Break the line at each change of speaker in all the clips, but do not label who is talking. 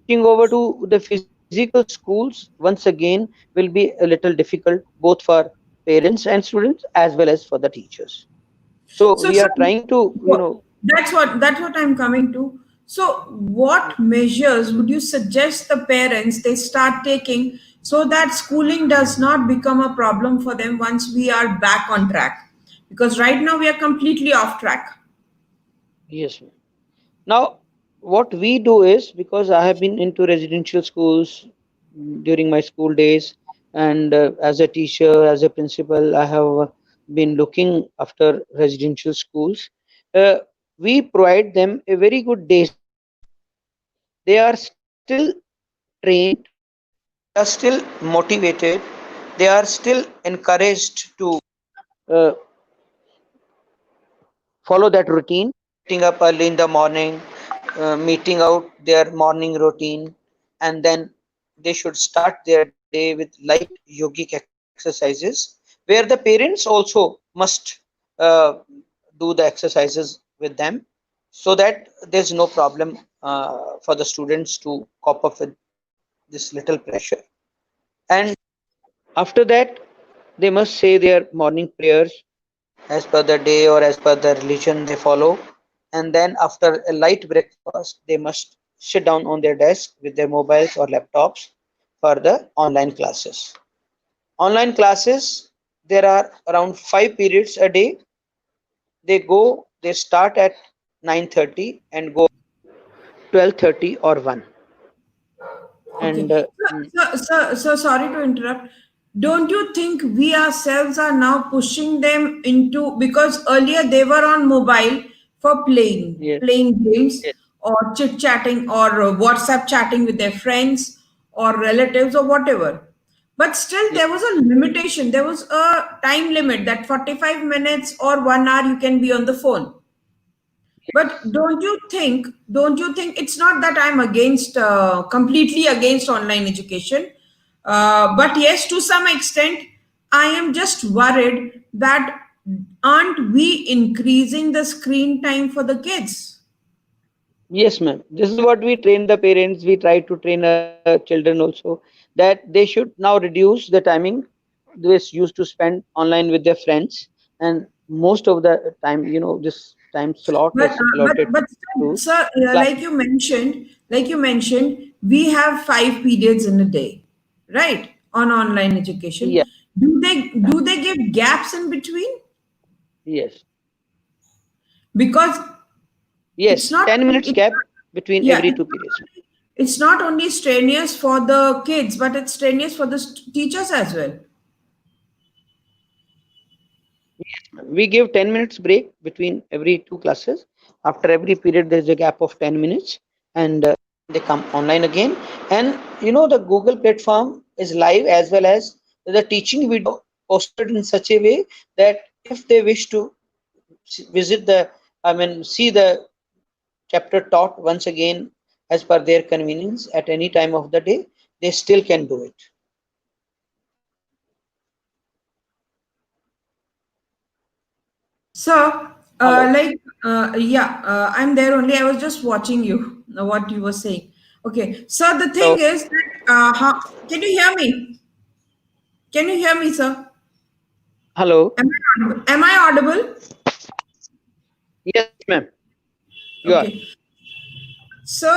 Switching over to the physical schools once again will be a little difficult both for parents and students as well as for the teachers. So
So,
we
so
are trying to,
that's what I'm coming to. So, what measures would you suggest the parents they start taking so that schooling does not become a problem for them once we are back on track? Because right now we are completely off track.
yes. Now, what we do is, because I have been into residential schools during my school days, and as a teacher, as a principal, I have been looking after residential schools. Uh, we provide them a very good day schedule. They are still trained, they are still motivated, they are still encouraged to uh, follow that routine, getting up early in the morning, meeting out their morning routine, and then they should start their day with light yogic exercises, where the parents also must uh, do the exercises with them, so that there's no problem for the students to cope up with this little pressure. And after that, they must say their morning prayers as per the day or as per the religion they follow. And then after a light breakfast, they must sit down on their desk with their mobiles or laptops for the online classes. Online classes, there are around 5 periods a day. They start at 9:30 and go up to 12:30 or 1. And
Okay. So sorry to interrupt. Don't you think we ourselves are now pushing them into, because earlier they were on mobile for
yes,
playing games or chit chatting or WhatsApp chatting with their friends or relatives or whatever. But still,
yes,
there was a limitation. There was a time limit that 45 minutes or 1 hour you can be on the phone. But don't you think it's not that I'm against completely against online education, but yes, to some extent, I am just worried that aren't we increasing the screen time for the kids?
yes, ma'am. This is what we train the parents. We try to train our children also that they should now reduce the timing they used to spend online with their friends, and most of the time, this time slot
But
is allotted
but
to
still, sir,
class.
like you mentioned, we have 5 periods in a day, right? On online education,
Yeah,
do they give gaps in between?
yes,
Because it's
yes.
not
10 minutes
it's
gap
not,
between
yeah,
every two periods.
it's not only strenuous for the kids, but it's strenuous for the teachers as well.
We give 10 minutes break between every two classes. After every period, there is a gap of 10 minutes, and they come online again. And the Google platform is live, as well as the teaching video posted in such a way that if they wish to visit see the chapter taught once again as per their convenience at any time of the day, they still can do it.
So,
Hello.
yeah, I'm there only. I was just watching you, what you were saying. Okay. So the thing
Hello.
is, that, can you hear me? Can you hear me, sir?
Hello.
Am I audible?
Yes, ma'am. You are.
Okay. So,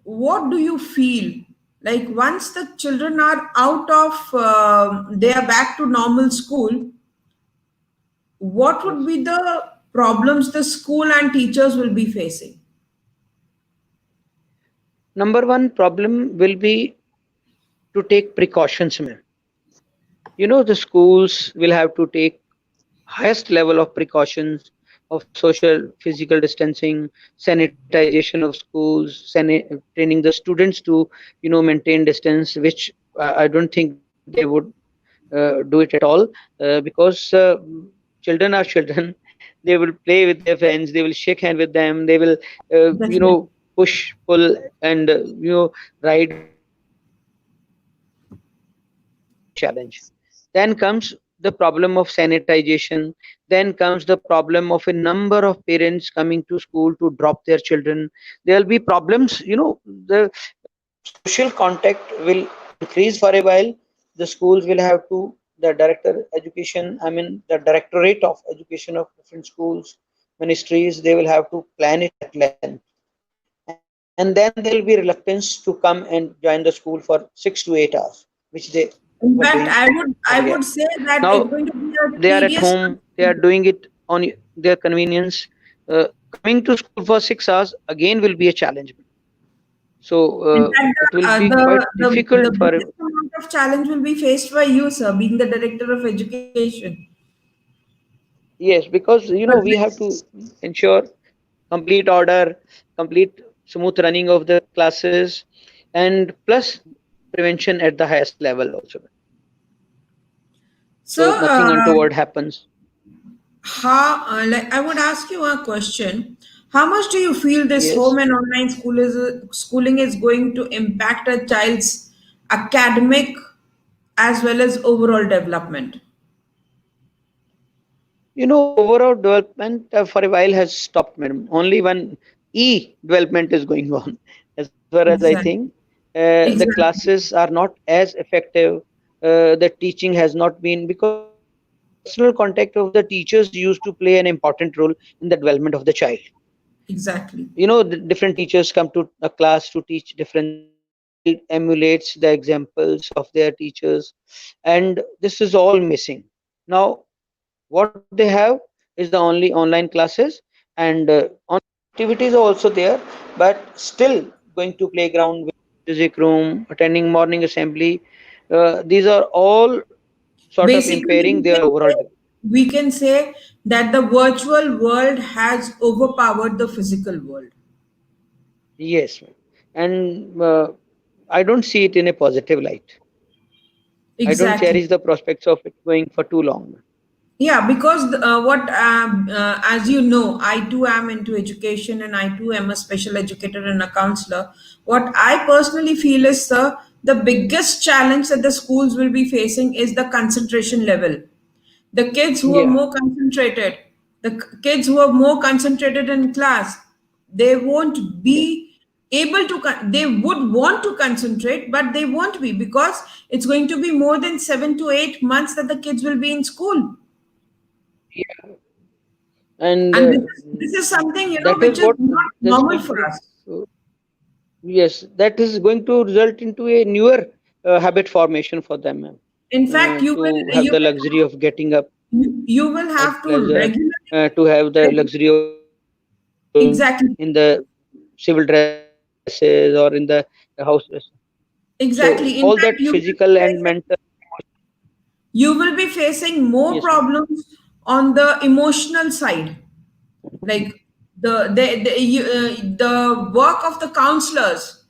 what do you feel? Like, once the children are out of, they are back to normal school, what would
Yes.
be the problems the school and teachers will be facing?
Number one problem will be to take precautions, ma'am. The schools will have to take highest level of precautions of social physical distancing, sanitization of schools, training the students to maintain distance, which I don't think they would do it at all, because children are children. They will play with their friends, they will shake hand with them, they will
Definitely.
push, pull, and ride with them. This is not a challenge. Then comes the the problem of sanitization. Then comes the problem of a number of parents coming to school to drop their children. There will be problems, the social contact will increase for a while. The schools will have to, the director education, I mean the directorate of education of different schools, ministries, they will have to plan it at length. And then there will be reluctance to come and join the school for 6 to 8 hours, which they were
In
doing
fact, I
earlier.
would say that
Now
it's going to be a
they are at
tedious.
home, they are doing it on their convenience. Coming to school for 6 hours again will be a challenge. So
In fact,
it will be quite
the
difficult for,
biggest amount of challenge will be faced by you, sir, being the director of education.
yes, because
But
we have to ensure complete order, complete smooth running of the classes, and plus prevention at the highest level also.
so,
So nothing untoward happens.
how, like, I would ask you a question. How much do you feel this home
Yes.
and online schooling is going to impact a child's academic as well as overall development?
Overall development for a while has stopped, madam. Only one development is going on. As far as I think,
Exactly.
the
Exactly.
classes are not as effective. The teaching has not been, because the personal contact of the teachers used to play an important role in the development of the child.
Exactly.
The different teachers come to a class to teach different things. The child emulates the examples of their teachers, and this is all missing now. What they have is the only online classes, and online activities are also there, but still going to playground, music room, attending morning assembly. These are all sort of
Basically,
impairing their overall development.
we can say that the virtual world has overpowered the physical world.
Yes, ma'am. And I don't see it in a positive light. I don't
Exactly.
cherish the prospects of it going for too long.
Yeah, because as you know, I too am into education and I too am a special educator and a counselor. What I personally feel is, sir, the biggest challenge that the schools will be facing is the concentration level. The kids who are
Yeah.
more concentrated, kids who are more concentrated in class, they won't
Yes.
be able to, they would want to concentrate, but they won't be because it's going to be more than 7 to 8 months that the kids will be in school.
Yeah. And
And this is something,
that is
which is
what
not
that's
normal
going
for
to.
us.
uh, Yes, that is going to result into a newer habit formation for them, ma'am.
In fact,
To have the luxury of getting up
you will
at
have to
pleasure,
regularly,
to have the luxury of traveling
exactly,
in the civil dresses or in the house dress. So all
exactly. In
that
fact,
physical and mental.
you will be facing more
Yes, ma'am.
problems on the emotional side, like the work of the counselors,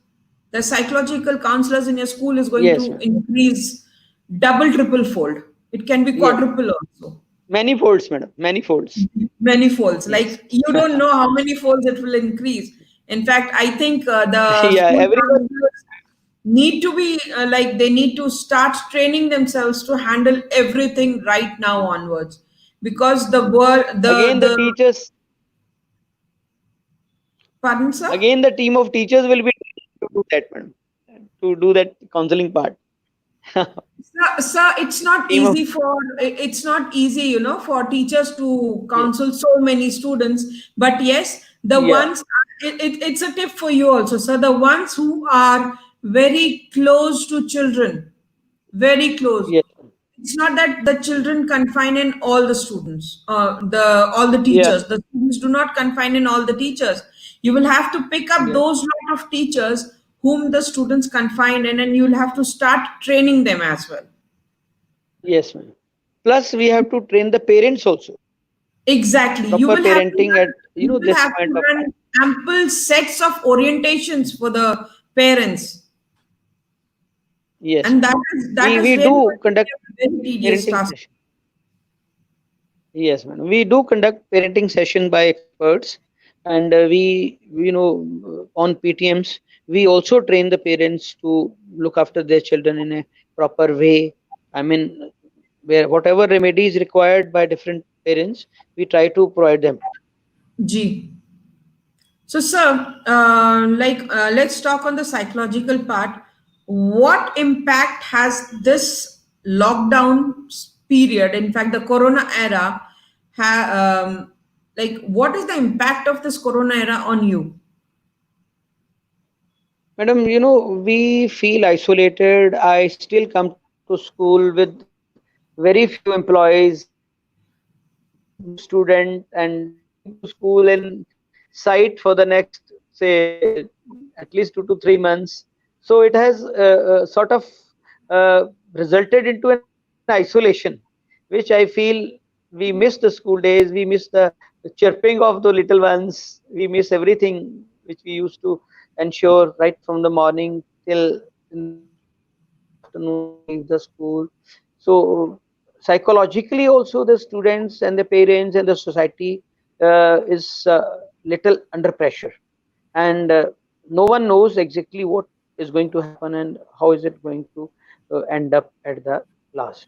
the psychological counselors in your school is going
Yes,
to
ma'am.
increase double triple fold. It can be
Yes,
quadruple also.
many folds, madam. Many folds.
Many folds,
Yes.
like you don't know how many folds it will increase. In fact, I think the
Yeah,
school
everyone.
counselors need to be like they need to start training themselves to handle everything right now onwards, because the world
Again, the
the
teachers.
pardon, sir.
Again, the team of teachers will be to do that, madam. To do that counseling part.
Sir, it's not
Team of.
easy it's not easy, for teachers to
Yes.
counsel so many students. But yes, the
Yeah.
ones, it's a tip for you also, sir. The ones who are very close to children, very close.
Yes.
It's not that the children confine in all the students, the all the
Yeah.
teachers. The students do not confine in all the teachers. You will have to pick up
Yeah.
those lot of teachers whom the students confine in, and you'll have to start training them as well.
Yes, ma'am. Plus, we have to train the parents also.
Exactly.
Proper parenting at
You will
this
have
point
to
of time.
run ample sets of orientations for the parents,
Yes,
and
ma'am.
that
We
is
do
really going to
conduct
be a very tedious
parenting
task.
session. Yes, madam. We do conduct parenting session by experts, and we, on PTMs, we also train the parents to look after their children in a proper way. I mean, where whatever remedies required by different parents, we try to provide them.
G. So, sir, let's talk on the psychological part. What impact has this lockdown period, in fact, the Corona era, what is the impact of this Corona era on you?
Madam, we feel isolated. I still come to school with very few employees. I have one student and going to school in sight for the next, say, at least 2 to 3 months. So it has sort of resulted into an isolation, which I feel we miss the school days, we miss the chirping of the little ones, we miss everything which we used to ensure right from the morning till in the afternoon when they leave the school. So psychologically also the students and the parents and the society is little under pressure, and no one knows exactly what is going to happen and how is it going to end up at the last.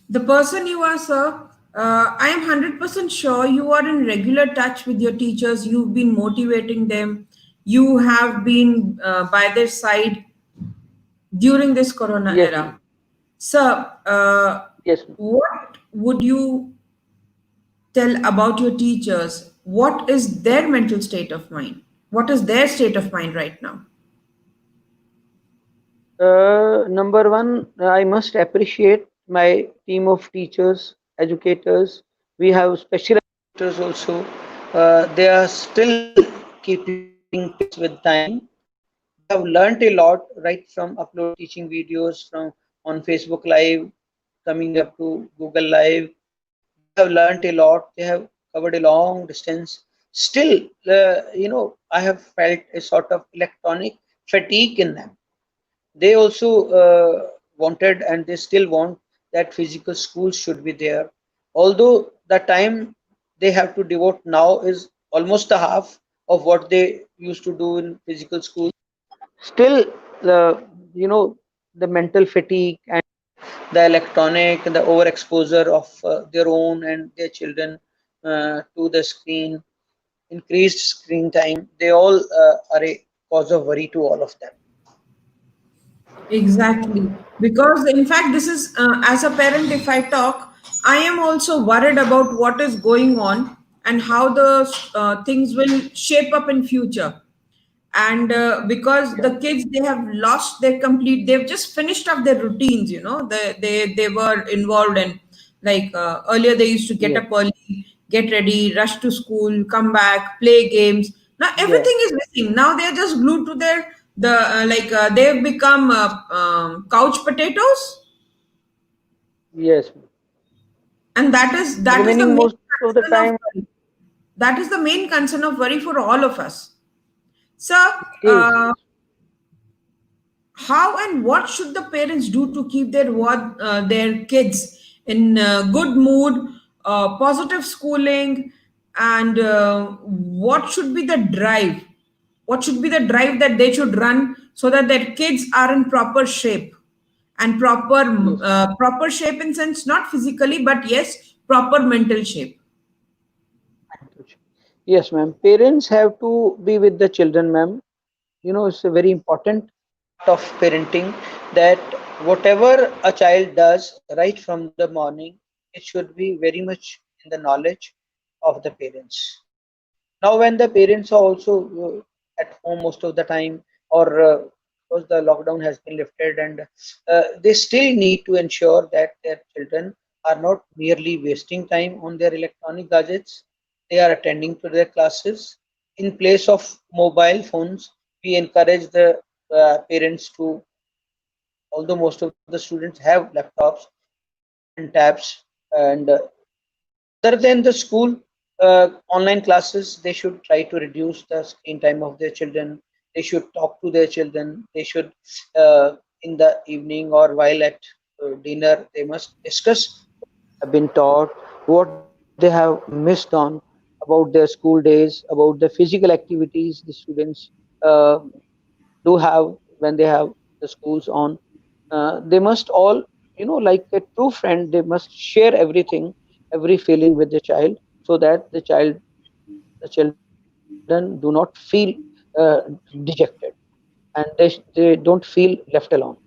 The person you are, sir, I am 100% sure you are in regular touch with your teachers. You've been motivating them. You have been by their side during this Corona
Yes,
era.
ma'am.
Sir,
Yes, ma'am.
what would you tell about your teachers? What is their mental state of mind? What is their state of mind right now?
Number one, I must appreciate my team of teachers, educators. We have special educators also. They are still keeping pace with time. They have learnt a lot right from uploading teaching videos from on Facebook Live, coming up to Google Live. They have learnt a lot. They have covered a long distance. Still, I have felt a sort of electronic fatigue in them. They also wanted and they still want that physical schools should be there. Although the time they have to devote now is almost the half of what they used to do in physical schools. Still, the the mental fatigue and the electronic and the overexposure of their own and their children to the screen, increased screen time, they all are a cause of worry to all of them.
Exactly. Because, in fact, this is, as a parent, if I talk, I am also worried about what is going on and how the things will shape up in future. And because
Yeah.
the kids, they have lost their complete, they've just finished up their routines, they were involved in, like, earlier they used to get
Yes.
up early, get ready, rush to school, come back, play games. Now
Yeah.
everything is missing. Now they're just glued to their, they've become couch potatoes.
Yes.
And that is the
Remaining
main
most of the
concern
time.
of worry. That is the main concern of worry for all of us. So,
It is. Yes.
how and what should the parents do to keep their kids in good mood, positive schooling, and what should be the drive? What should be the drive that they should run so that their kids are in proper shape and
Yes.
proper shape in sense not physically but yes proper mental shape.
Yes, ma'am. Parents have to be with the children, ma'am. It's a very important part of parenting that whatever a child does right from the morning, it should be very much in the knowledge of the parents. Now, when the parents are also at home most of the time, or because the lockdown has been lifted, and they still need to ensure that their children are not merely wasting time on their electronic gadgets, they are attending to their classes. In place of mobile phones, we encourage the parents to, although most of the students have laptops, and tabs, and other than the school online classes, they should try to reduce the screen time of their children. They should talk to their children. They should, in the evening or while at dinner, they must discuss have been taught, what they have missed on about their school days, about the physical activities the students uh, do have when they have the schools on. They must all like a true friend, they must share everything, every feeling with the child, so that the children do not feel dejected, and they don't feel left alone.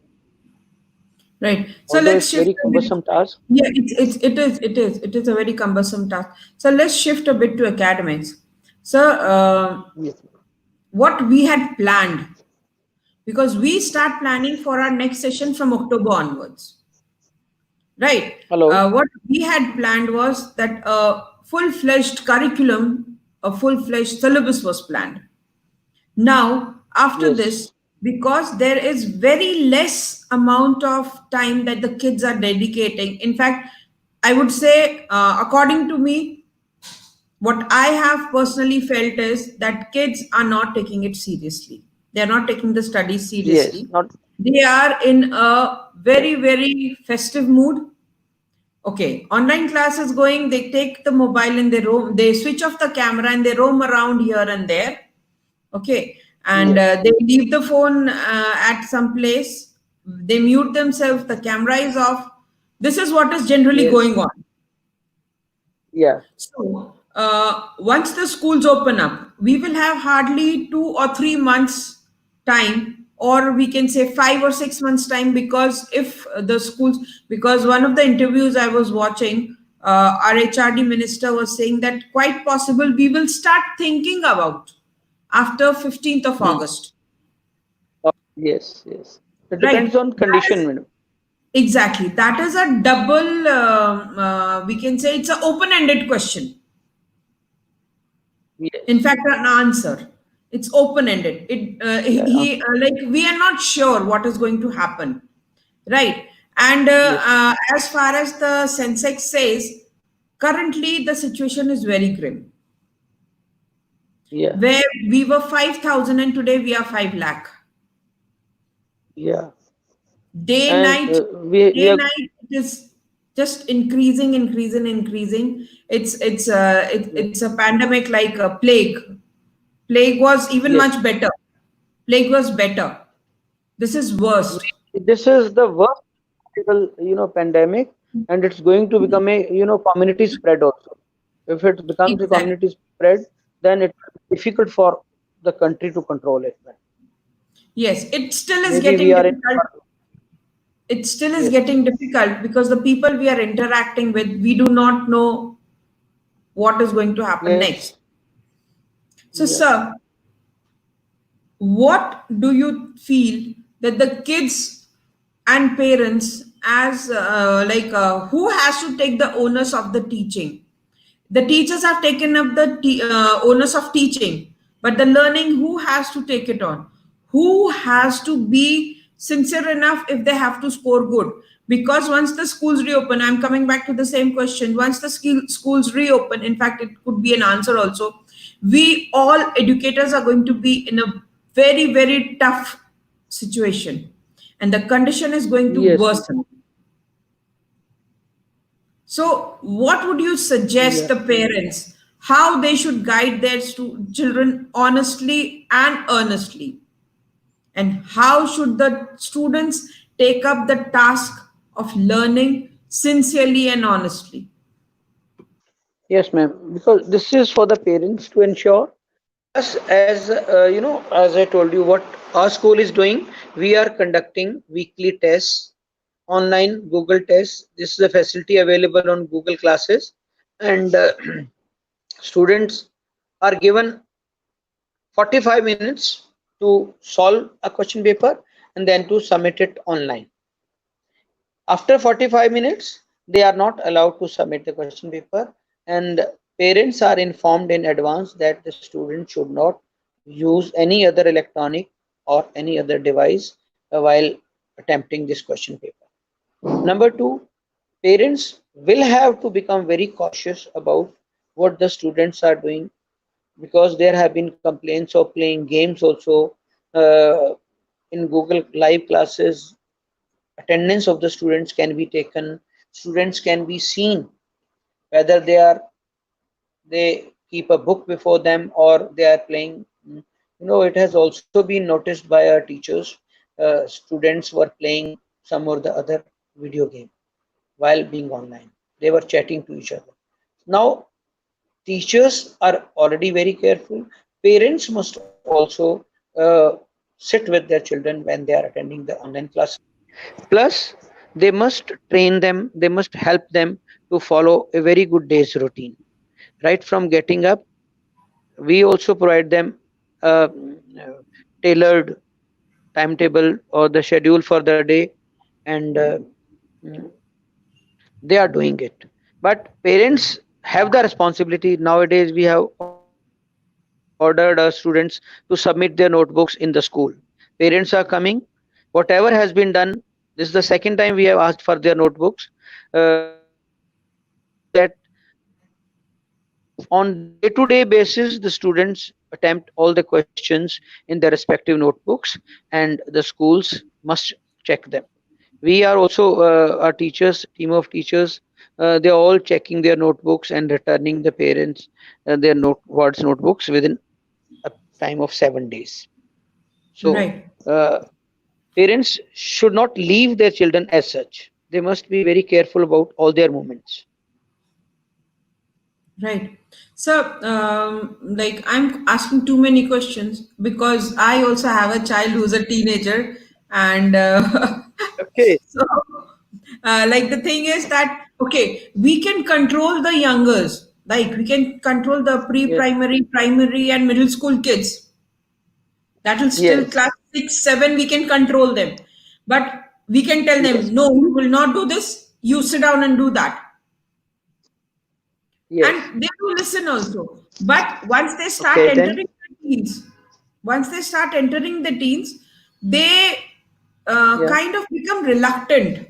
Right. So
Although
let's
it's
shift
very
a bit.
cumbersome task.
Yeah, it is a very cumbersome task. So let's shift a bit to academics. So
Yes.
what we had planned, because we start planning for our next session from October onwards, right?
Hello.
What we had planned was that a full-fledged curriculum, a full-fledged syllabus was planned. Now, after
Yes.
this, because there is very less amount of time that the kids are dedicating. In fact, I would say, according to me, what I have personally felt is that kids are not taking it seriously. They are not taking the studies
Yes.
seriously.
Not.
They are in a very, very festive mood. Okay, online class is going, they take the mobile and they roam, they switch off the camera and they roam around here and there. Okay, and
Yes.
they leave the phone at some place, they mute themselves, the camera is off. This is what is generally
Yes.
going on.
Yeah.
So, once the schools open up, we will have hardly 2 or 3 months time, or we can say 5 or 6 months time, because if the schools, because one of the interviews I was watching, our HRD minister was saying that quite possible we will start thinking about after 15th of
Hmm.
August,
Yes. Yes. It
right?
depends on
That
condition,
is
madam.
exactly, that is a double, we can say it's an open ended question. In
Yes.
fact, an answer. It's open ended. It
Yeah.
he like we are not sure what is going to happen, right? And
Yes.
as far as the Sensex says, currently the situation is very grim.
Yeah.
Where we were 5,000 and today we are 5 lakh.
Yeah.
Day
And
night,
we
day
are.
night, it is just increasing, increasing, increasing. It's a pandemic like a plague. Plague was even
Yes.
much better. Plague was better. This is worst.
This is the worst possible, pandemic, and it's going to become a, community spread also. If it becomes a
Exactly.
community spread, then it will be difficult for the country to control it.
Yes, it still is
Maybe we
getting
are in.
difficult. It still is
Yes.
getting difficult because the people we are interacting with, we do not know what is going to happen
Yes.
next. So,
Yeah.
sir, what do you feel that the kids and parents, as who has to take the onus of the teaching? The teachers have taken up the onus of teaching, but the learning, who has to take it on? Who has to be sincere enough if they have to score good? Because once the schools reopen, I'm coming back to the same question. Once the schools reopen, in fact, it could be an answer also. We all educators are going to be in a very, very tough situation, and the condition is going to
Yes.
worsen. So, what would you suggest
Yeah.
the parents how they should guide their children honestly and earnestly? And how should the students take up the task of learning sincerely and honestly?
Yes, ma'am. Because this is for the parents to ensure. Plus, as as I told you, what our school is doing, we are conducting weekly tests, online Google tests. This is a facility available on Google Classes, and students are given 45 minutes to solve a question paper and then to submit it online. After 45 minutes, they are not allowed to submit the question paper, and parents are informed in advance that the student should not use any other electronic or any other device while attempting this question paper. Number two, parents will have to become very cautious about what the students are doing, because there have been complaints of playing games also uh, in Google Live classes. Attendance of the students can be taken. Students can be seen whether they keep a book before them or they are playing. It has also been noticed by our teachers. Students were playing some or the other video game while being online. They were chatting to each other. Now, teachers are already very careful. Parents must also sit with their children when they are attending the online classes. Plus, they must train them, they must help them to follow a very good day's routine. Right from getting up, we also provide them a tailored timetable or the schedule for the day, and mm, they are doing it. But parents have the responsibility. Nowadays we have ordered our students to submit their notebooks in the school. Parents are coming, whatever has been done. This is the second time we have asked for their notebooks. We are ensuring that on day to day basis the students attempt all the questions in their respective notebooks, and the schools must check them. We are also our teachers, team of teachers, they are all checking their notebooks and returning the parents their wards notebooks within a time of 7 days. So
Right.
uh, parents should not leave their children as such. They must be very careful about all their movements.
Right. So, like, I'm asking too many questions because I also have a child who's a teenager, and
Okay.
so, like, the thing is that okay, we can control the youngers, like, we can control the
Yes.
pre-primary, primary, and middle school kids. That will still
Yes.
class 6, 7. We can control them, but we can tell
Yes.
them, no, you will not do this. You sit down and do that,
Yes.
and they do listen also. But once they start
Okay. Then.
entering the teens, once they start entering the teens, they
Yeah.
kind of become reluctant.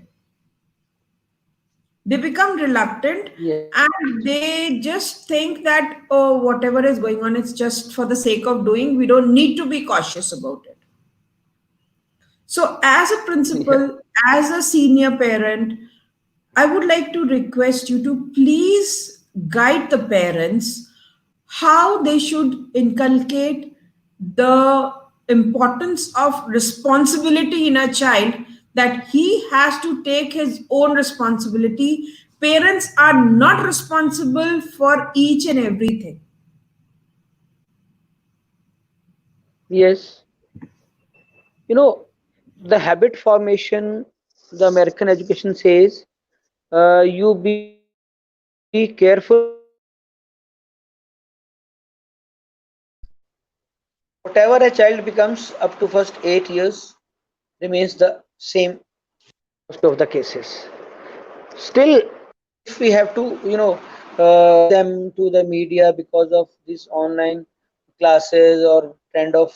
They become reluctant,
Yes.
and they just think that, oh, whatever is going on, it's just for the sake of doing. We don't need to be cautious about it. So, as a
Yeah.
principal, as a senior parent, I would like to request you to please guide the parents how they should inculcate the importance of responsibility in a child, that he has to take his own responsibility. Parents are not responsible for each and everything.
Yes. The habit formation, the American education says, you be careful about the habits you form in your children. Whatever a child becomes up to first 8 years remains the same in most of the cases. Still, if we have to, them to the media because of these online classes or trend of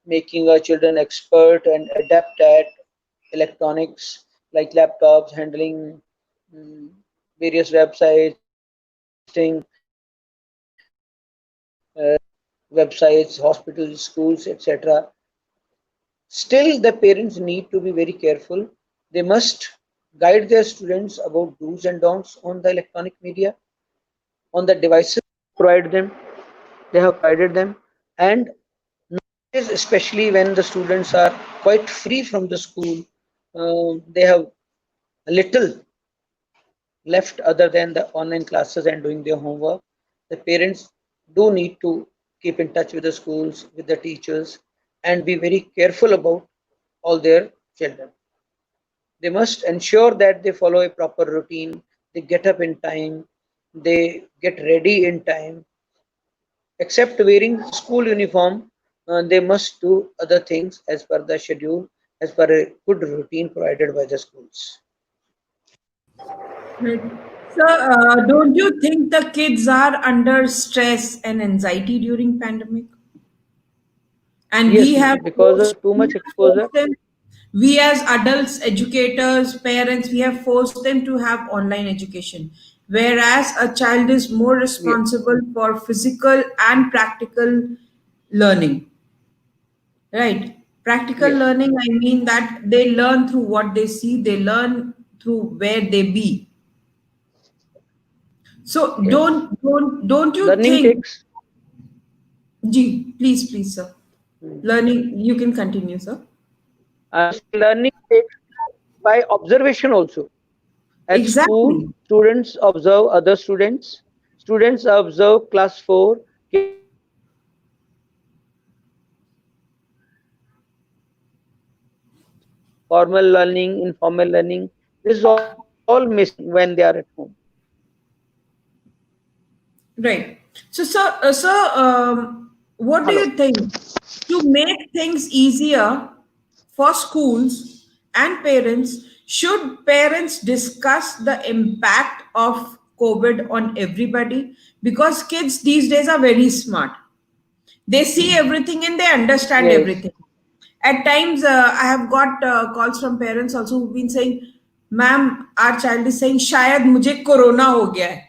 making our children expert and adept at electronics like laptops, handling mm, various websites, visiting websites, hospitals, schools, etc. Still, the parents need to be very careful. They must guide their students about do's and don'ts on the electronic media, on the devices provide them. They have provided them, and nowadays, especially when the students are quite free from the school, they have little left other than the online classes and doing their homework. The parents do need to keep in touch with the schools, with the teachers, and be very careful about all their children. They must ensure that they follow a proper routine, they get up in time, they get ready in time. Except wearing school uniform, they must do other things as per the schedule, as per a good routine provided by the schools.
Right. So, don't you think the kids are under stress and anxiety during pandemic? And
Yes, because of too
we
much
have
exposure.
forced them, we as adults, educators, parents, we have forced them to have online education, whereas a child is more
Yes,
responsible for physical and practical learning. Right. Practical
yes,
learning, I mean that they learn through what they see, they learn through where they be. So
yes.
don't you
Learning
think?
takes.
Please, sir.
Hmm.
Learning, you can continue, sir.
I was saying learning takes. by observation also. At school,
Exactly.
students observe other students. Students observe class 4 kids observe class 5 kids. So formal learning, informal learning, this is all missing when they are at home.
Right. What do
Hello.
you think to make things easier for schools and parents? Should parents discuss the impact of COVID on everybody? Because kids these days are very smart. They see everything and they understand
Yes.
everything. At times, I have got calls from parents also who've been saying, "Ma'am, our child is saying, शायद मुझे corona हो गया है."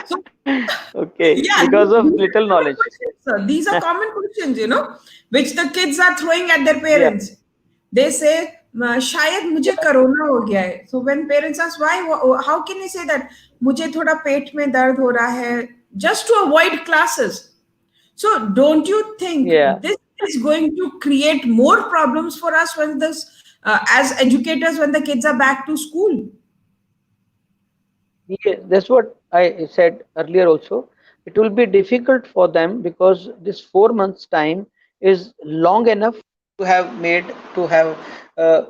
So
Okay,
yeah,
because of
these
little
are common
knowledge.
questions, sir. These are common questions, which the kids are throwing at their
Yeah.
parents. They say, शायद मुझे corona हो गया है. So when parents ask why, how can you say that? मुझे थोड़ा पेट में दर्द हो रहा है, just to avoid classes. So don't you think
Yeah.
this is going to create more problems for us when this, as educators, when the kids are back to school?
Yeah, that's what I said earlier also. It will be difficult for them because this 4 months time is long enough to have made to have uh,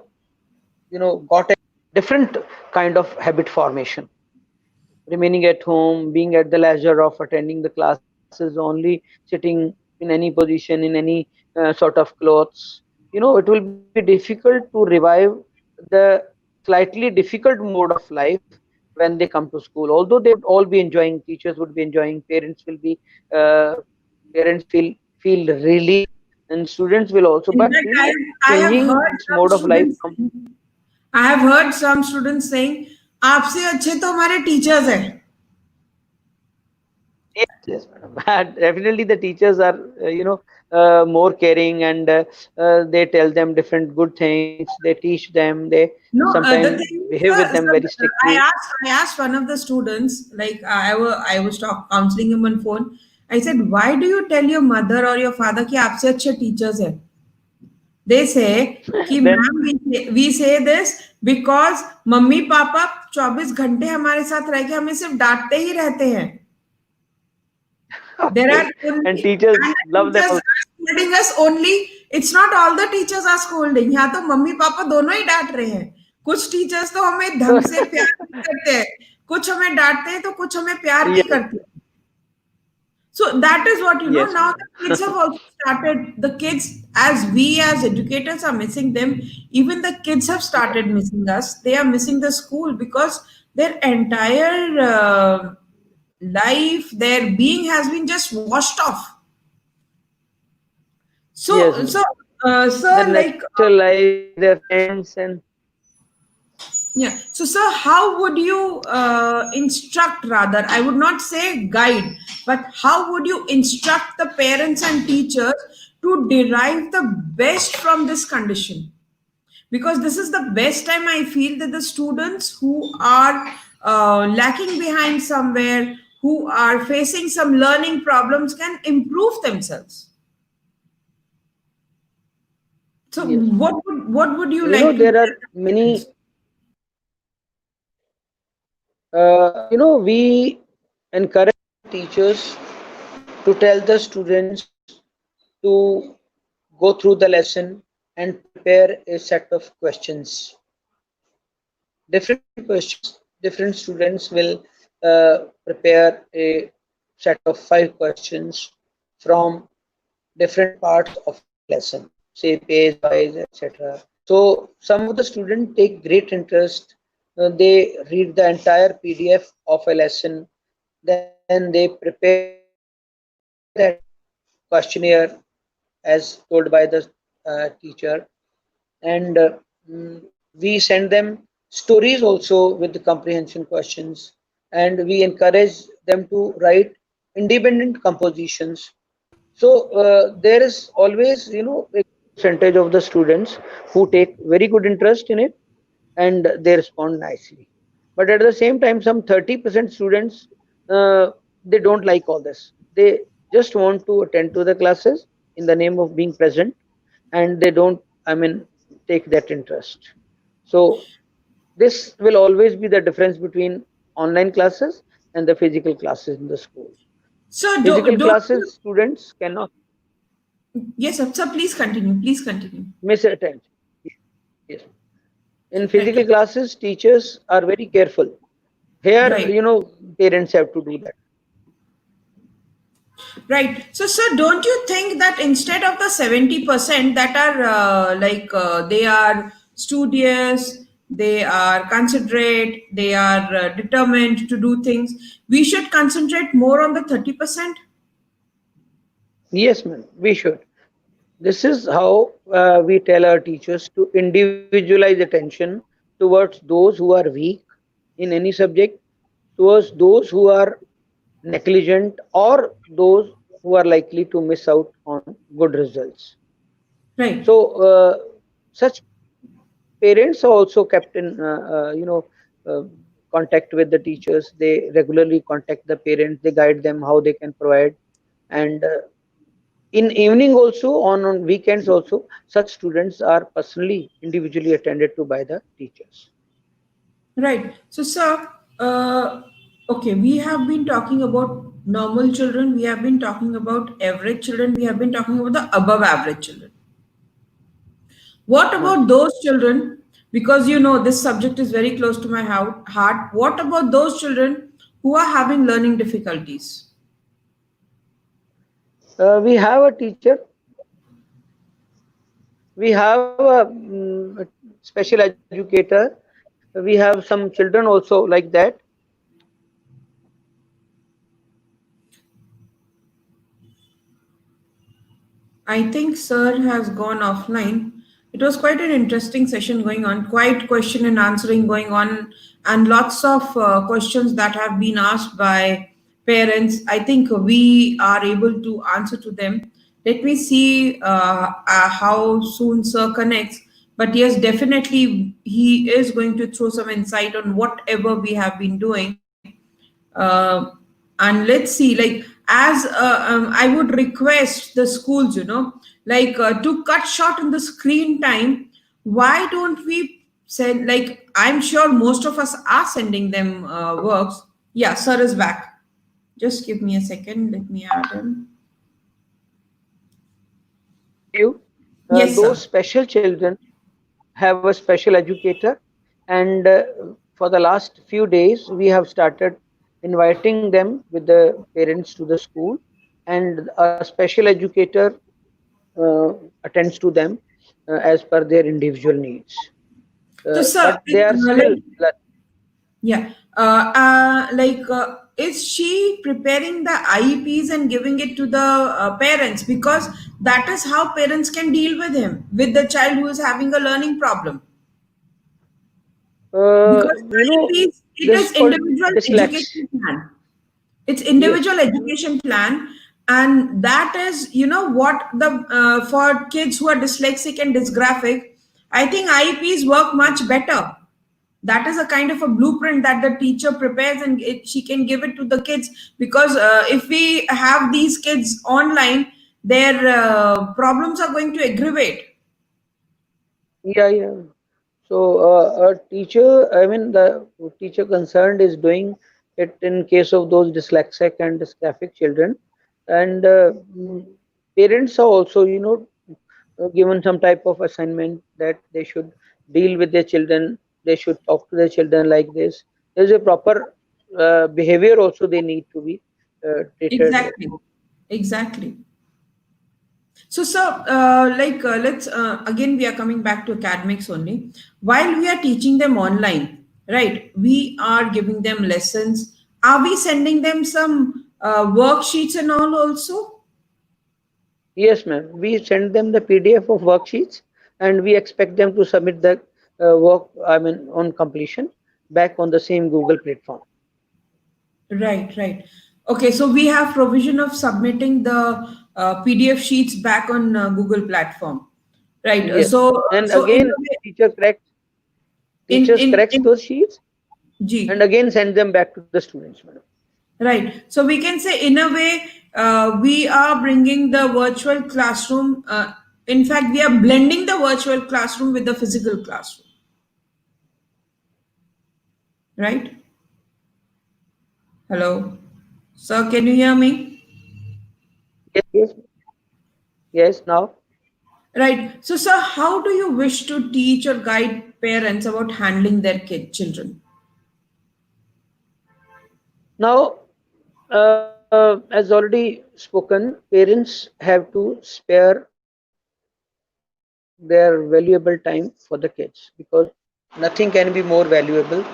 got a different kind of habit formation. Remaining at home, being at the leisure of attending the classes, only sitting in any position, in any sort of clothes. It will be difficult to revive the slightly difficult mode of life when they come to school. Although they would all be enjoying, teachers would be enjoying, uh, parents feel relief, and students will also.
In
But
fact, I have
changing
heard
this
some
mode of life
students I have heard some students saying, आपसे अच्छे तो हमारे teachers हैं.
Yes, yes, madam. Definitely, the teachers are, more caring, and they tell them different good things. They teach them. They
No, the
sometimes
thing is,
behave with them very strictly.
I asked one of the students, like I was counseling him on phone. I said, why do you tell your mother or your father कि आपसे अच्छे teachers हैं? They say कि
Then,
ma'am we say this because mummy papa 24 घंटे हमारे साथ रह के हमें सिर्फ डांटते ही रहते हैं. There are
okay, and
only
teachers
and the
love them
teachers
also.
are scolding us only. It's not all the teachers are scolding. यहाँ तो मम्मी पापा दोनों ही डांट रहे हैं. कुछ टीचर्स तो हमें ढंग से प्यार भी करते हैं. कुछ हमें डांटते हैं तो कुछ हमें प्यार भी
Yes,
करते हैं. So that is what
yes,
now
madam.
the kids have also started. The kids, as we as educators are missing them, even the kids have started missing us. They are missing the school because their entire life, their being has been just washed off.
Yes,
So,
madam.
sir,
Their natural life, their friends, and
yeah. So, sir, how would you instruct, rather? I would not say guide, but how would you instruct the parents and teachers to derive the best from this condition? Because this is the best time I feel that the students who are lacking behind somewhere, who are facing some learning problems, can improve themselves. So,
yes, madam.
what would you like to
There
tell
are
the
many.
parents?
We encourage teachers to tell the students to go through the lesson and prepare a set of questions, different questions. Different students will prepare a set of 5 questions from different parts of a lesson, say page wise, etc. So some of the students take great interest. They read the entire PDF of a lesson, then they prepare that questionnaire as told by the teacher, and we send them stories also with the comprehension questions, and we encourage them to write independent compositions. So there is always, a percentage of the students who take very good interest in it, and they respond nicely. But at the same time, some 30% students, they don't like all this. They just want to attend to the classes in the name of being present, and they don't, I mean, take that interest. So this will always be the difference between online classes and the physical classes in the school.
So
Physical
don't
classes, students cannot
yes, sir. So please continue. Please continue.
miss attention. Yes. In
Right,
physical classes, teachers are very careful. Here,
right,
parents have to do that.
right. So, sir, don't you think that instead of the 70% that are they are studious, they are considerate, they are determined to do things, we should concentrate more on the 30%?
Yes, ma'am, we should. This is how we tell our teachers to individualize attention towards those who are weak in any subject, towards those who are negligent, or those who are likely to miss out on good results.
Right.
So, such parents are also kept in, uh, contact with the teachers. They regularly contact the parents. They guide them how they can provide, and in evening also, on weekends also, such students are personally individually attended to by the teachers.
Right. So, sir, okay, we have been talking about normal children, we have been talking about average children, we have been talking about the above average children. What
Huh.
about those children? Because you know this subject is very close to my heart. What about those children who are having learning difficulties?
We have a teacher, we have a special educator, we have some children also like that.
I think Sir has gone offline. It was quite an interesting session going on, quite question and answering going on, and lots of questions that have been asked by parents. I think we are able to answer to them. Let me see how soon Sir connects. But yes, definitely he is going to throw some insight on whatever we have been doing. uh, and let's see, like, as I would request the schools, like, to cut short on the screen time, why don't we send, like, I'm sure most of us are sending them works. Yeah, Sir is back. Just give me a second, let me add him.
I can tell you,
Yes,
those
sir.
special children have a special educator, and for the last few days we have started inviting them with the parents to the school, and a special educator attends to them as per their individual needs.
So, sir,
But they are still
yeah. Is she preparing the IEPs and giving it to the parents? Because that is how parents can deal with him, with the child who is having a learning problem. Because IEPs, it
this
is
is called
individual
dyslexia.
education plan. It's
Yes,
individual education plan, and that is, what the for kids who are dyslexic and dysgraphic. I think IEPs work much better. That is a kind of a blueprint that the teacher prepares, and she can give it to the kids, because if we have these kids online, their problems are going to aggravate.
yeah, yeah. So a teacher, I mean, the teacher concerned is doing it in case of those dyslexic and dysgraphic children, and parents are also, given some type of assignment that they should deal with their children. They should talk to their children like this. There's a proper behavior also they need to be treated with.
Exactly, exactly. So, sir, let's again, we are coming back to academics only. While we are teaching them online, right? We are giving them lessons. Are we sending them some worksheets and all also?
Yes, ma'am. We send them the PDF of worksheets, and we expect them to submit the work, I mean, on completion back on the same Google platform.
Right, right. Okay, so we have provision of submitting the PDF sheets back on Google platform, right?
Yes. And
So in
again,
a way,
teachers corrects
in
those sheets and
G.
again send them back to the students, madam.
Right. So we can say, in a way, we are bringing the virtual classroom. In fact, we are blending the virtual classroom with the physical classroom, right? Hello. Sir, can you hear me?
Yes, yes, now.
Right. So, sir, how do you wish to teach or guide parents about handling their children?
Now, as already spoken, parents have to spare their valuable time for the kids because nothing can be more valuable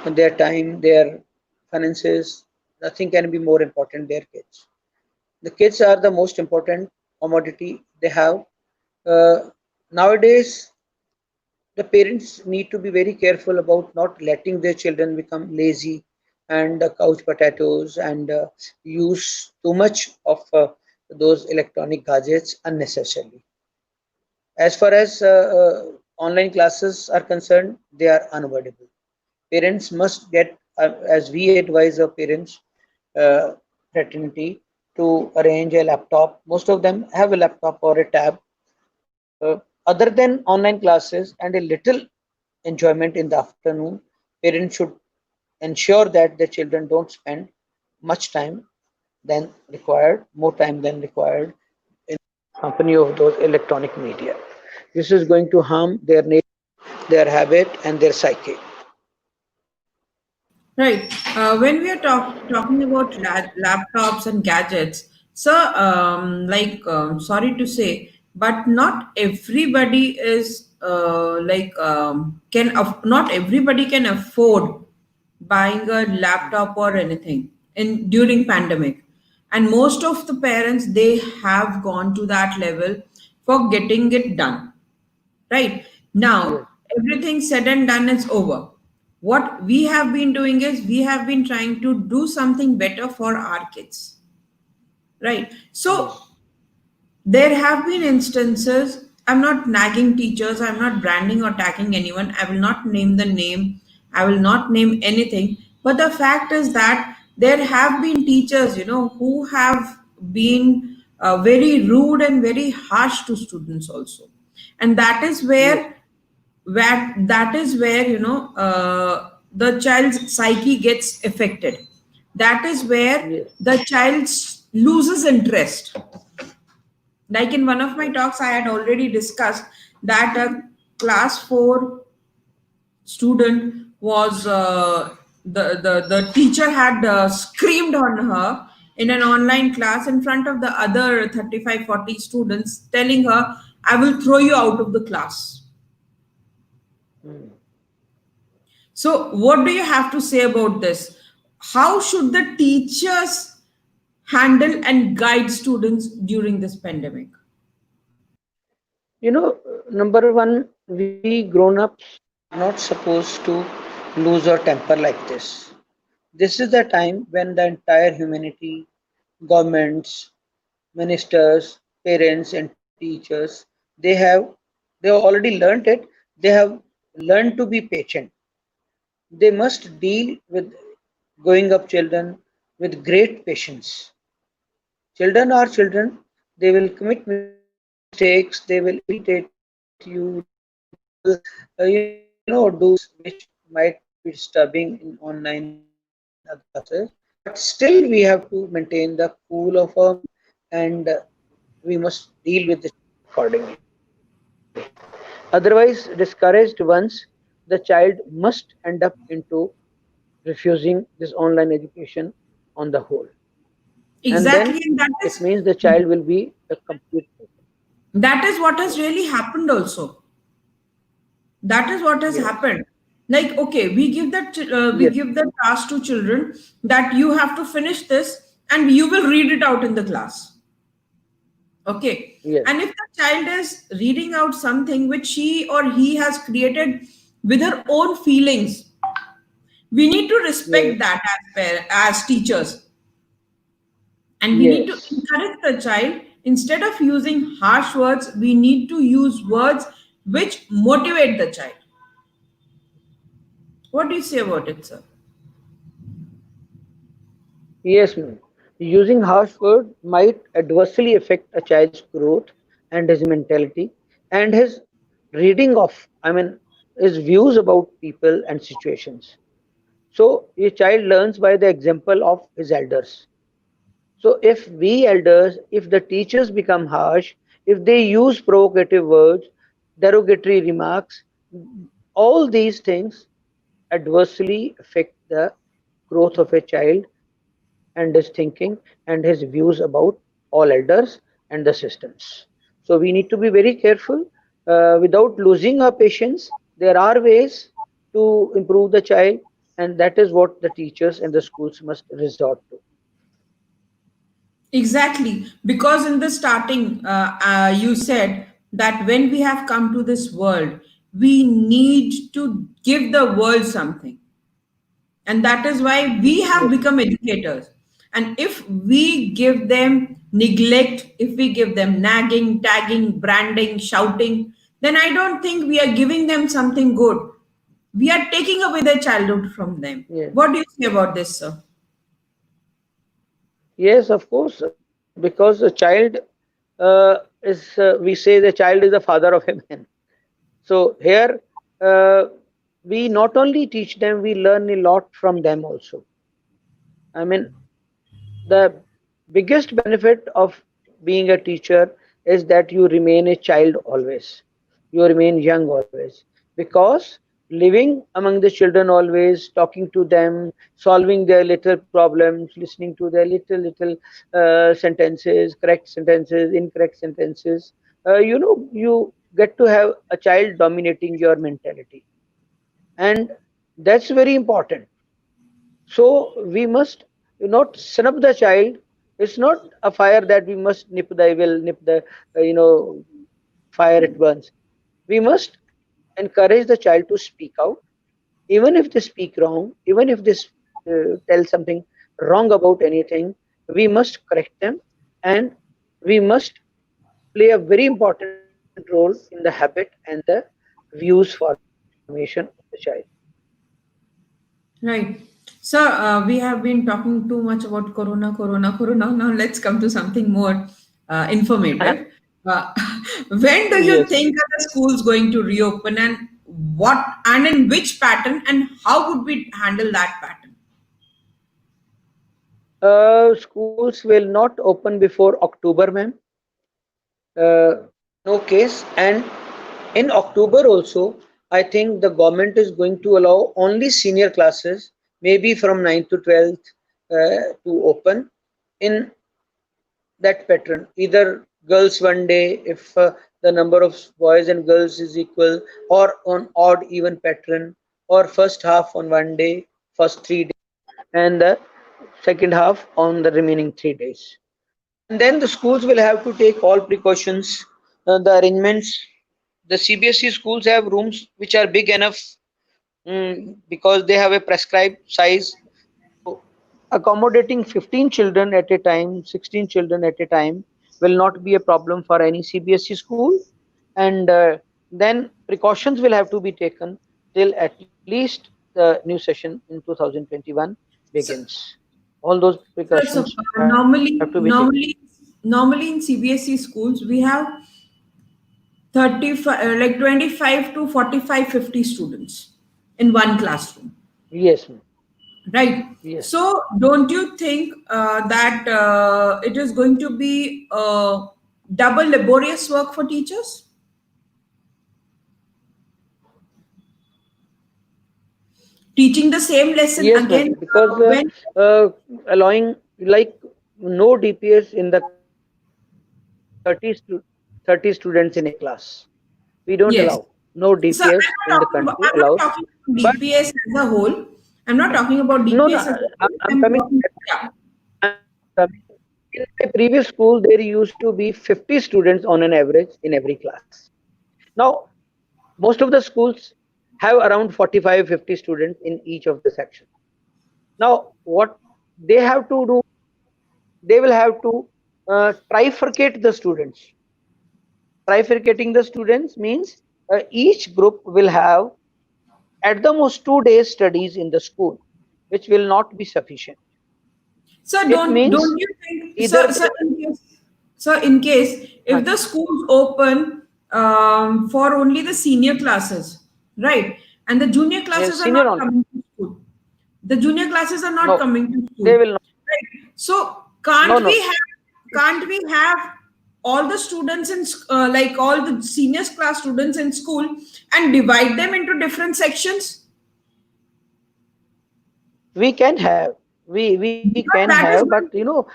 than their time, their finances. Nothing can be more important their kids. The kids are the most important commodity they have. Nowadays, the parents need to be very careful about not letting their children become lazy and couch potatoes and use too much of those electronic gadgets unnecessarily. As far as online classes are concerned, they are unavoidable. Parents must get, as we advise our parents uh, fraternity, to arrange a laptop. Most of them have a laptop or a tab. Other than online classes and a little enjoyment in the afternoon, parents should ensure that their children don't spend much time than required, more time than required in company of those electronic media. This is going to harm their nature, their habit, and their psyche.
Right. When we are talking about laptops and gadgets, sir, sorry to say, but not everybody is not everybody can afford buying a laptop or anything in during pandemic, and most of the parents they have gone to that level for getting it done. Right.
Yes,
Now, everything said and done is over. What we have been doing is we have been trying to do something better for our kids. Right. So,
yes,
there have been instances, I'm not nagging teachers, I'm not branding or tagging anyone, I will not name the name, I will not name anything. But the fact is that there have been teachers, who have been very rude and very harsh to students also. And that is
yes,
where the child's psyche gets affected. That is where
yes,
the child loses interest. Like in one of my
yes,
talks, I had already discussed that a class 4 student was the teacher had screamed on her in an online class in front of the other 35-40 students, telling her, I will throw you out of the class.
mm.
So, what do you have to say about this? How should the teachers handle and guide students during this pandemic?
You know, number one, we grown ups are not supposed to lose our temper like this. This is the time when the entire humanity, governments, ministers, parents, and teachers, they have they have already learned it. They have learned to be patient. They must deal with growing up children with great patience. Children are children. They will commit mistakes. They will irritate you. They will, do things which might be disturbing in online and other classes. But still, we have to maintain the cool of our mind, and we must deal with the children accordingly. Otherwise, discouraged once, the child must end up into refusing this online education on the whole. And then
Exactly, and
it means the child will be a complete failure.
that is what has
Yes,
really happened also. That is what has
yes,
happened. Like, okay, we
yes,
give the task to children that you have to finish this and you will read it out in the class. Okay.
yes,
And if the child is reading out something which she or he has created with her own feelings, we need to respect
yes,
that as teachers. And we need to
yes.
encourage the child. Instead of using harsh words, we need to use words which motivate the child. What do you say about it, sir?
Yes, ma'am. Using harsh word might adversely affect a child's growth and his mentality and his reading of, I mean, his views about people and situations. So a child learns by the example of his elders. So if we elders, if the teachers become harsh, if they use provocative words, derogatory remarks, all these things adversely affect the growth of a child and his thinking and his views about all elders and the systems. So we need to be very careful without losing our patience. There are ways to improve the child, and that is what the teachers and the schools must resort to.
Exactly. Because in the starting, you said that when we have come to this world, we need to give the world something. And that is why we have
Yes,
become educators. And if we give them neglect, if we give them nagging, tagging, branding, shouting, then I don't think we are giving them something good. We are taking away their childhood from them.
yes,
What do you say about this, sir?
yes, of course, because a child is, we say the child is the father of a man. So here, uh, we not only teach them, we learn a lot from them also. I mean, the biggest benefit of being a teacher is that you remain a child always. You remain young always. Because living among the children always, talking to them, solving their little problems, listening to their little sentences, correct sentences, incorrect sentences, you get to have a child dominating your mentality. And that's very important. So we must not snub the child. It's not a fire that we must nip the will, nip the fire at once. We must encourage the child to speak out, even if they speak wrong, even if they tell something wrong about anything. We must correct them, and we must play a very important role in the habit and the views formation of the child.
Right. So we have been talking too much about corona, corona, corona. Now let's come to something more informative. Uh, when do you
Yes.
think are the schools going to reopen, and what and in which pattern, and how would we handle that pattern?
Schools will not open before October, ma'am. No case. And in October also, I think the government is going to allow only senior classes, maybe from 9th to 12th, to open in that pattern. Either girls one day, if the number of boys and girls is equal, or on odd even pattern, or first half on one day, first 3 days, and the second half on the remaining 3 days. And then the schools will have to take all precautions, the arrangements. The CBSE schools have rooms which are big enough, because they have a prescribed size. So accommodating 15 children at a time, 16 children at a time will not be a problem for any CBSE school. And then precautions will have to be taken till at least the new session in 2021
So,
begins. All those precautions have to be taken.
normally in CBSE schools we have 35, like 25 to 45, 50 students in one classroom.
Yes, ma'am.
Right.
Yes.
So, don't you think that it is going to be double laborious work for teachers? Teaching the same lesson
Yes,
again
ma'am. Because
when
allowing like no DPS in the class, like 30 students in a class. We don't
yes.
allow. No
So I'm
DPS
not
in the
talking about,
country
I'm not
allowed.
talking about
But
DPS as a whole. I'm not talking about
no, no,
DPS as a whole.
I'm
I'm
coming.
talking, yeah.
I'm coming. In my previous school, there used to be 50 students on an average in every class. Now, most of the schools have around 45, 50 students in each of the sections. Now, what they have to do, they will have to trifurcate the students. Trifurcating the students means each group will have at the most 2 days studies in the school, which will not be sufficient.
So
It means
don't you think so
either
so
they,
in case So, in case if the
हाँ
schools open for only the senior classes, right, and the junior classes are
yes,
not
senior
coming
only.
to school, the junior classes are not
No,
coming to school,
they will not.
right? So,
No, no.
can't we have all the students in like all the seniors class students in school and divide them into different sections?
We can have, we can
Because
have,
that
but
is going to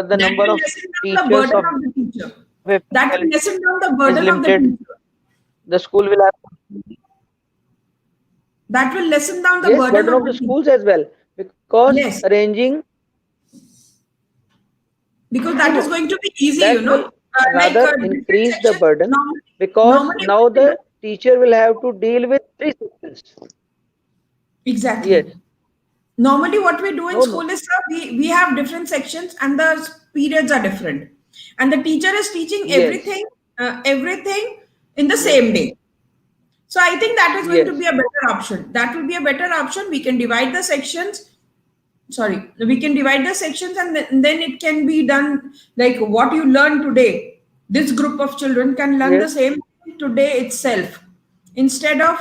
the number
that
of
will lessen down the
teachers of
burden of the teacher.
a
That will
faculty
lessen down the
is
burden of the
limited.
teacher.
The school will have,
That will lessen down the
yes,
burden
burden
of
of
the
the
teacher.
schools as well, because
Yes,
arranging,
because
no,
that is
no,
going to be easy,
that will
like
rather
different
increase the
sections.
burden, because
Normally
now
what we do,
the teacher will have to deal with three sections.
exactly.
Yes,
Normally what we do in
no,
school
no,
is, sir, we have different sections and the periods are different, and the teacher is teaching
yes,
everything in the
yes,
same day. So I think that is going to be
yes.
a better option. That will be a better option. We can divide the sections. Sorry, we can divide the sections, and then it can be done like what you learn today. This group of children can learn the
Yes,
same thing today itself, instead of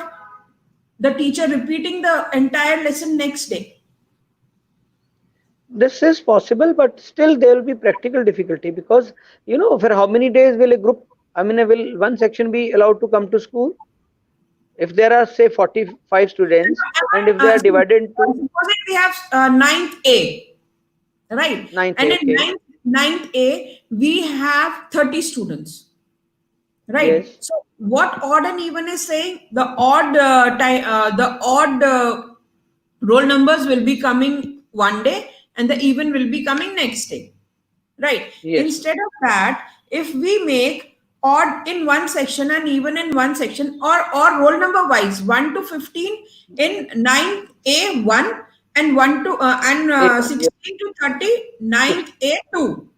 the teacher repeating the entire lesson next day.
this is possible, but still there will be practical difficulty, because for how many days will a group, I mean, will one section be allowed to come to school? If there are say 45 students, and if they are divided into
Supposing we have ninth A, right?
ninth
And
A,
in
okay,
ninth A, we have 30 students, right?
yes,
So what odd and even is saying, the odd roll numbers will be coming one day and the even will be coming next day, right?
yes,
Instead of that, if we make odd in one section and even in one section, or roll number wise 1 to 15 in 9A1, and 1 to
A1, yes,
16 to 30 ninth A2.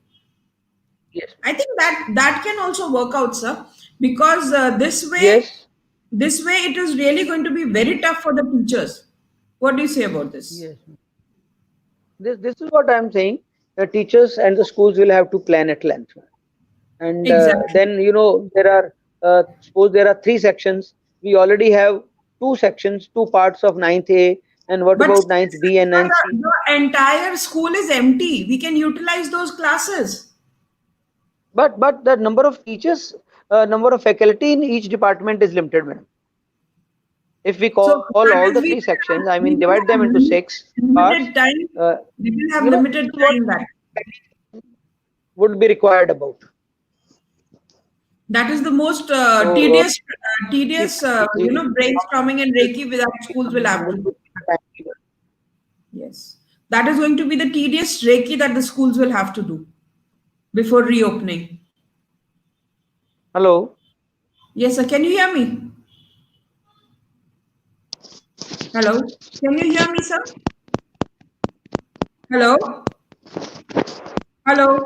yes,
I think that can also work out, sir, because
yes,
this way it is really going to be very tough for the teachers. What do you say about this?
yes. This is what I am saying. The teachers and the schools will have to plan at length, and
Exactly.
then there are, suppose there are three sections. We already have two sections, two parts of ninth A, and what
But
about
still,
ninth B and ninth C?
the entire school is empty. We can utilize those classes.
But the number of teachers, number of faculty in each department is limited, madam. If we
So
call all
that
the
is,
three sections, I mean
we will
divide them
have
into six parts,
limited time.
uh,
We will have
this
limited
is what
time that.
would be required about.
That is the most
So
tedious, brainstorming and Reiki that schools will have to do. Yes. That is going to be the tedious Reiki that the schools will have to do before reopening.
hello,
Yes, sir. Can you hear me? Hello? Can you hear me, sir? Hello? Hello?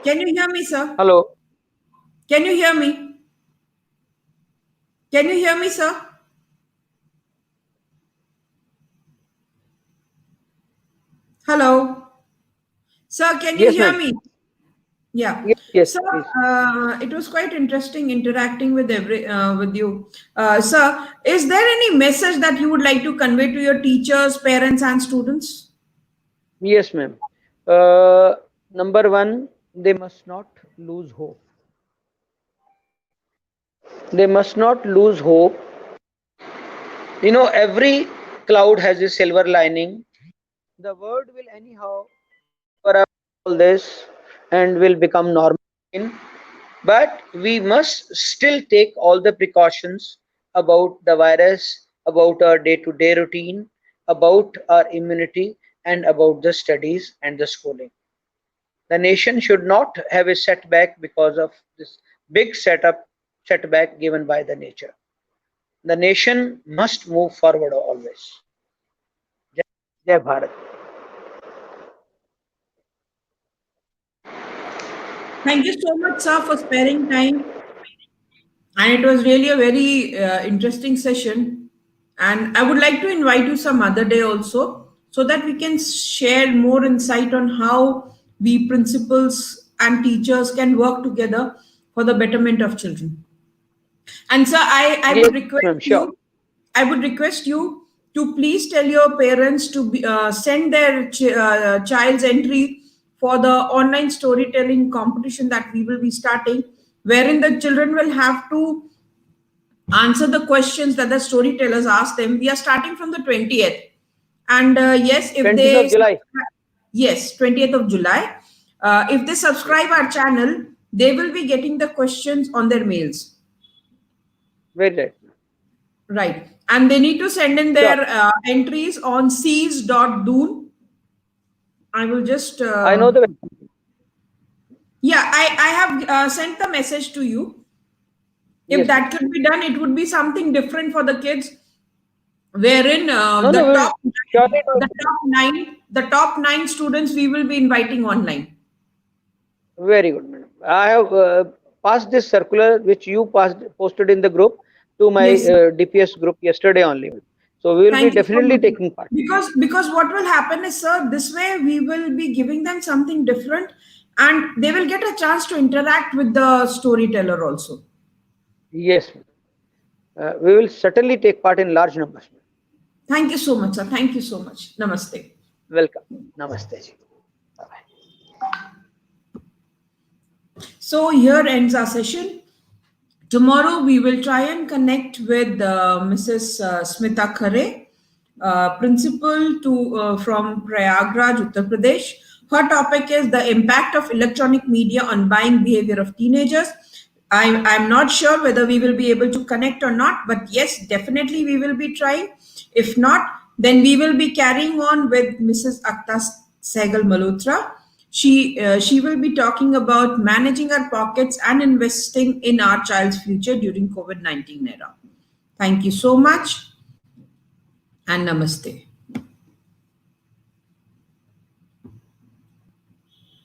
Can you hear me, sir?
hello,
Can you hear me? Can you hear me, sir? Hello? Sir, can you
yes,
hear
ma'am.
me? Yeah.
Yes, yes,
So
please.
it was quite interesting interacting with with you. Sir, is there any message that you would like to convey to your teachers, parents, and students?
Yes, ma'am. Uh, Number one, they must not lose hope. They must not lose hope. Every cloud has a silver lining. The world will anyhow cover up all this and will become normal again. But we must still take all the precautions about the virus, about our day to day routine, about our immunity, and about the studies and the schooling. The nation should not have a setback because of this big setback given by the nature. The nation must move forward always. Jai Bharat.
Thank you so much, sir, for sparing time. And it was really a very interesting session. And I would like to invite you some other day also, so that we can share more insight on how we principals and teachers can work together for the betterment of children. And sir, I
Yes,
would
ma'am,
request
sure.
you, I would request you to please tell your parents to send their child's entry for the online storytelling competition that we will be starting, wherein the children will have to answer the questions that the storytellers ask them. We are starting from the 20th. And yes, if
20th
they,
of July.
yes, 20th of July, if they
Yes.
subscribe our channel, they will be getting the questions on their mails.
Very right.
Right. And they need to send in
Sure.
their entries on seas.doon. I will just,
I know the.
yeah, I have sent the message to you. If
Yes, ma'am.
that could be done, it would be something different for the kids, wherein
No, no, we will surely do it.
the top nine students we will be inviting online.
Very good, madam. I have passed this circular which you passed posted in the group to my
Yes.
DPS group yesterday only. So we will be
Thank you so
definitely
much.
taking part.
Because what will happen is, sir, this way we will be giving them something different, and they will get a chance to interact with the storyteller also.
Yes, ma'am. We will certainly take part in large numbers.
Thank you so much, sir. Thank you so much. Namaste.
Welcome. Namaste ji. Bye.
So here ends our session. Tomorrow we will try and connect with Mrs. Smita Khare, principal from Prayagraj, Uttar Pradesh. Her topic is the impact of electronic media on buying behavior of teenagers. I'm not sure whether we will be able to connect or not, but yes, definitely we will be trying. If not, then we will be carrying on with Mrs. Akta Sehgal Malhotra. She will be talking about managing our pockets and investing in our child's future during COVID-19 era. Thank you so much and namaste.